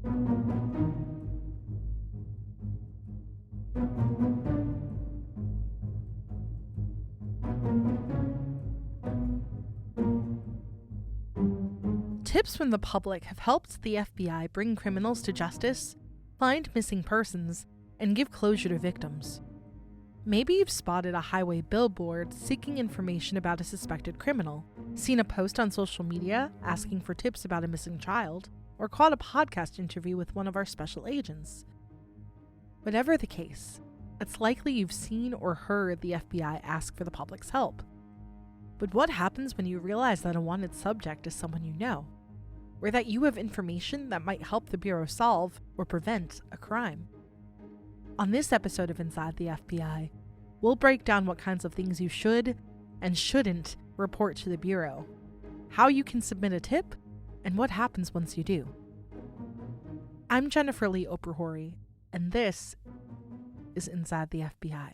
Tips from the public have helped the FBI bring criminals to justice, find missing persons, and give closure to victims. Maybe you've spotted a highway billboard seeking information about a suspected criminal, seen a post on social media asking for tips about a missing child, or caught a podcast interview with one of our special agents. Whatever the case, it's likely you've seen or heard the FBI ask for the public's help. But what happens when you realize that a wanted subject is someone you know, or that you have information that might help the Bureau solve or prevent a crime? On this episode of Inside the FBI, we'll break down what kinds of things you should and shouldn't report to the Bureau, how you can submit a tip, and what happens once you do. I'm Jennifer Lee Oprahori, and this is Inside the FBI.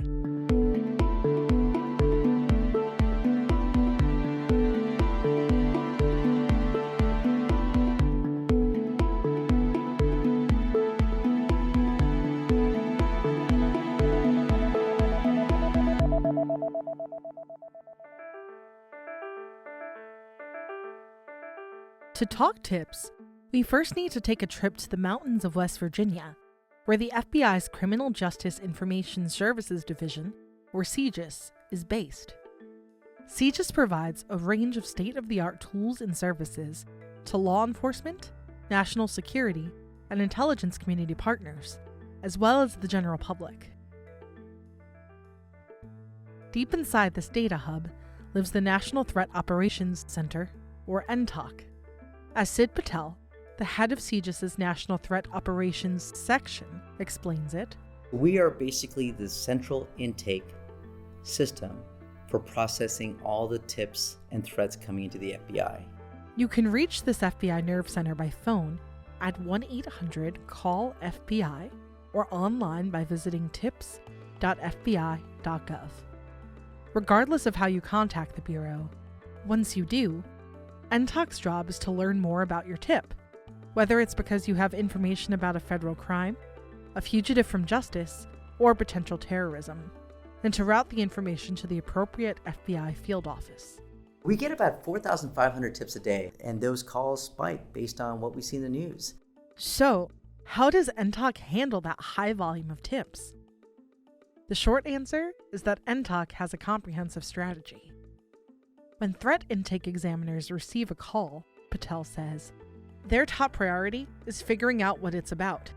To talk tips, we first need to take a trip to the mountains of West Virginia, where the FBI's Criminal Justice Information Services Division, or CJIS, is based. CJIS provides a range of state-of-the-art tools and services to law enforcement, national security, and intelligence community partners, as well as the general public. Deep inside this data hub lives the National Threat Operations Center, or NTOC. As Sid Patel, the head of CJIS's National Threat Operations section, explains it, we are basically the central intake system for processing all the tips and threats coming into the FBI. You can reach this FBI Nerve Center by phone at 1-800-CALL-FBI or online by visiting tips.fbi.gov. Regardless of how you contact the Bureau, once you do, NTOC's job is to learn more about your tip, whether it's because you have information about a federal crime, a fugitive from justice, or potential terrorism, and to route the information to the appropriate FBI field office. We get about 4,500 tips a day, and those calls spike based on what we see in the news. So, how does NTOC handle that high volume of tips? The short answer is that NTOC has a comprehensive strategy. When threat intake examiners receive a call, Patel says, their top priority is figuring out what it's about.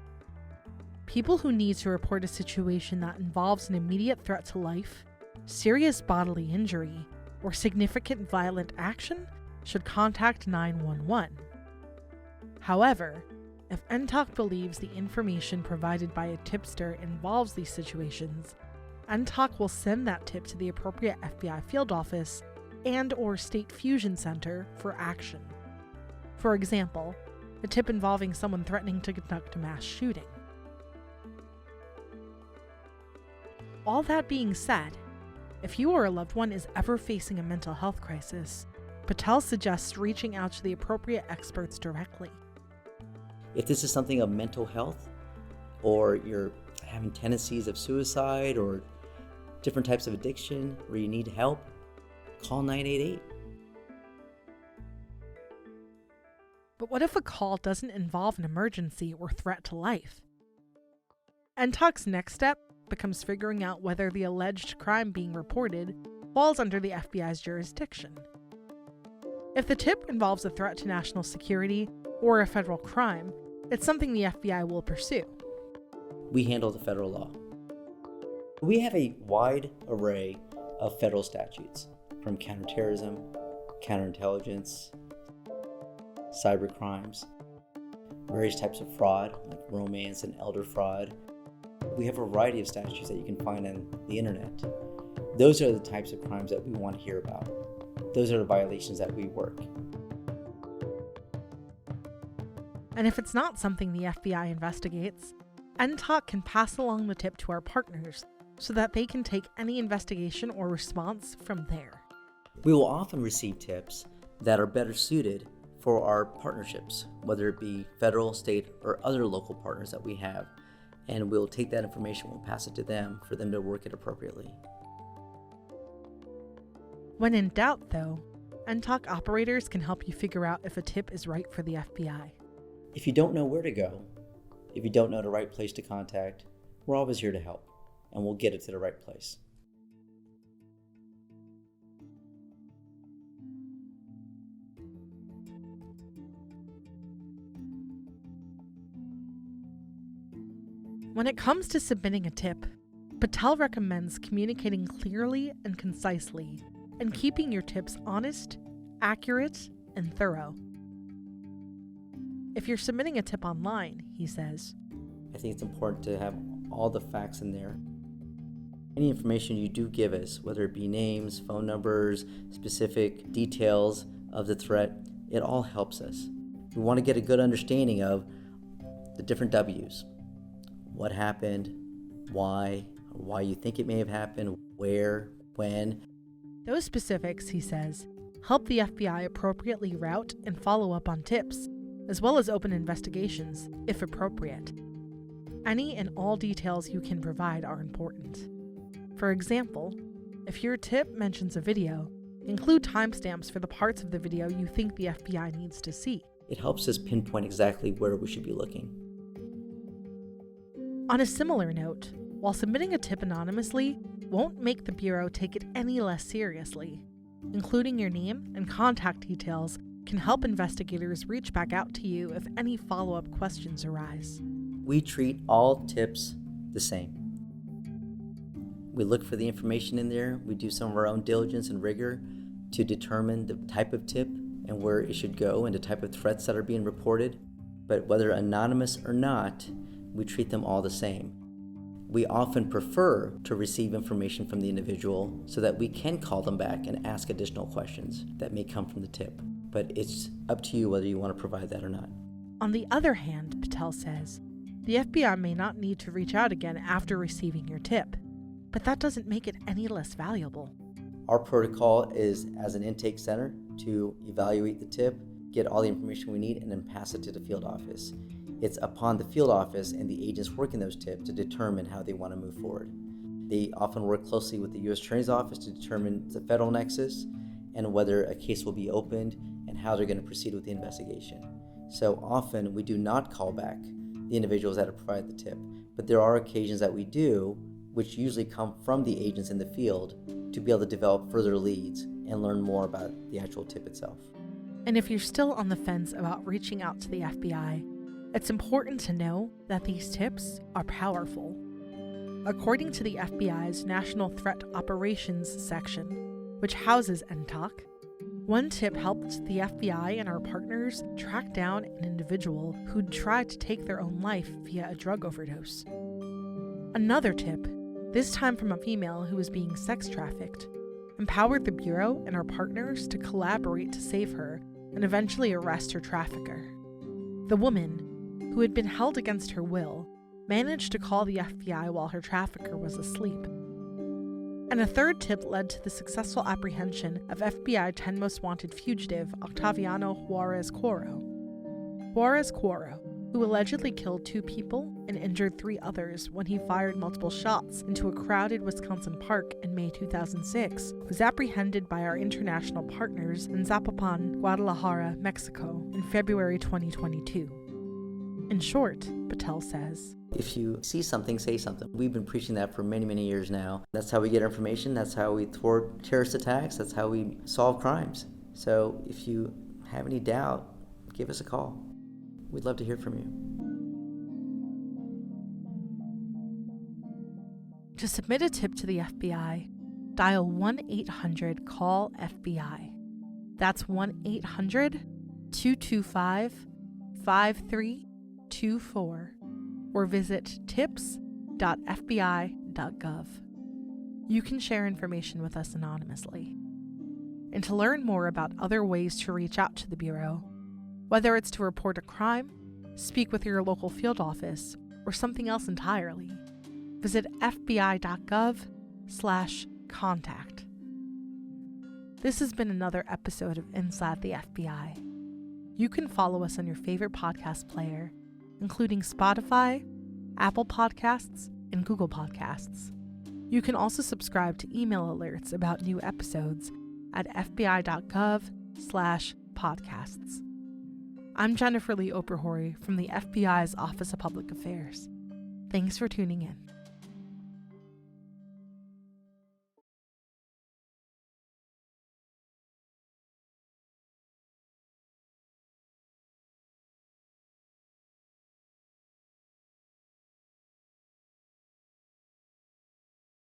People who need to report a situation that involves an immediate threat to life, serious bodily injury, or significant violent action should contact 911. However, if NTOC believes the information provided by a tipster involves these situations, NTOC will send that tip to the appropriate FBI field office and/or State Fusion Center for action. For example, a tip involving someone threatening to conduct a mass shooting. All that being said, if you or a loved one is ever facing a mental health crisis, Patel suggests reaching out to the appropriate experts directly. If this is something of mental health, or you're having tendencies of suicide or different types of addiction where you need help, call 988. But what if a call doesn't involve an emergency or threat to life? NTOC's next step becomes figuring out whether the alleged crime being reported falls under the FBI's jurisdiction. If the tip involves a threat to national security or a federal crime, it's something the FBI will pursue. We handle the federal law. We have a wide array of federal statutes, from counterterrorism, counterintelligence, cyber crimes, various types of fraud, like romance and elder fraud. We have a variety of statutes that you can find on the internet. Those are the types of crimes that we want to hear about. Those are the violations that we work. And if it's not something the FBI investigates, NTOC can pass along the tip to our partners so that they can take any investigation or response from there. We will often receive tips that are better suited for our partnerships, whether it be federal, state, or other local partners that we have. And we'll take that information, we'll pass it to them for them to work it appropriately. When in doubt, though, NTOC operators can help you figure out if a tip is right for the FBI. If you don't know where to go, if you don't know the right place to contact, we're always here to help, and we'll get it to the right place. When it comes to submitting a tip, Patel recommends communicating clearly and concisely and keeping your tips honest, accurate, and thorough. If you're submitting a tip online, he says, I think it's important to have all the facts in there. Any information you do give us, whether it be names, phone numbers, specific details of the threat, it all helps us. We want to get a good understanding of the different W's. What happened, why you think it may have happened, where, when. Those specifics, he says, help the FBI appropriately route and follow up on tips, as well as open investigations, if appropriate. Any and all details you can provide are important. For example, if your tip mentions a video, include timestamps for the parts of the video you think the FBI needs to see. It helps us pinpoint exactly where we should be looking. On a similar note, while submitting a tip anonymously won't make the Bureau take it any less seriously. Including your name and contact details can help investigators reach back out to you if any follow-up questions arise. We treat all tips the same. We look for the information in there. We do some of our own diligence and rigor to determine the type of tip and where it should go and the type of threats that are being reported. But whether anonymous or not, we treat them all the same. We often prefer to receive information from the individual so that we can call them back and ask additional questions that may come from the tip. But it's up to you whether you want to provide that or not. On the other hand, Patel says, the FBI may not need to reach out again after receiving your tip, but that doesn't make it any less valuable. Our protocol is, as an intake center, to evaluate the tip, get all the information we need, and then pass it to the field office. It's upon the field office and the agents working those tips to determine how they want to move forward. They often work closely with the U.S. Attorney's Office to determine the federal nexus and whether a case will be opened and how they're going to proceed with the investigation. So often we do not call back the individuals that have provided the tip, but there are occasions that we do, which usually come from the agents in the field to be able to develop further leads and learn more about the actual tip itself. And if you're still on the fence about reaching out to the FBI, it's important to know that these tips are powerful. According to the FBI's National Threat Operations section, which houses NTOC, one tip helped the FBI and our partners track down an individual who'd tried to take their own life via a drug overdose. Another tip, this time from a female who was being sex trafficked, empowered the Bureau and our partners to collaborate to save her and eventually arrest her trafficker. The woman, who had been held against her will, managed to call the FBI while her trafficker was asleep. And a third tip led to the successful apprehension of FBI 10 Most Wanted fugitive Octaviano Juarez Coro. Juarez Coro, who allegedly killed 2 people and injured 3 others when he fired multiple shots into a crowded Wisconsin park in May 2006, was apprehended by our international partners in Zapopan, Guadalajara, Mexico in February 2022. In short, Patel says, if you see something, say something. We've been preaching that for many, many years now. That's how we get information. That's how we thwart terrorist attacks. That's how we solve crimes. So if you have any doubt, give us a call. We'd love to hear from you. To submit a tip to the FBI, dial 1-800-CALL-FBI. That's 1-800-225-5324 or visit tips.fbi.gov. You can share information with us anonymously. And to learn more about other ways to reach out to the Bureau, whether it's to report a crime, speak with your local field office, or something else entirely, visit fbi.gov/contact. This has been another episode of Inside the FBI. You can follow us on your favorite podcast player, including Spotify, Apple Podcasts, and Google Podcasts. You can also subscribe to email alerts about new episodes at fbi.gov/podcasts. I'm Jennifer Lee Oprahori from the FBI's Office of Public Affairs. Thanks for tuning in.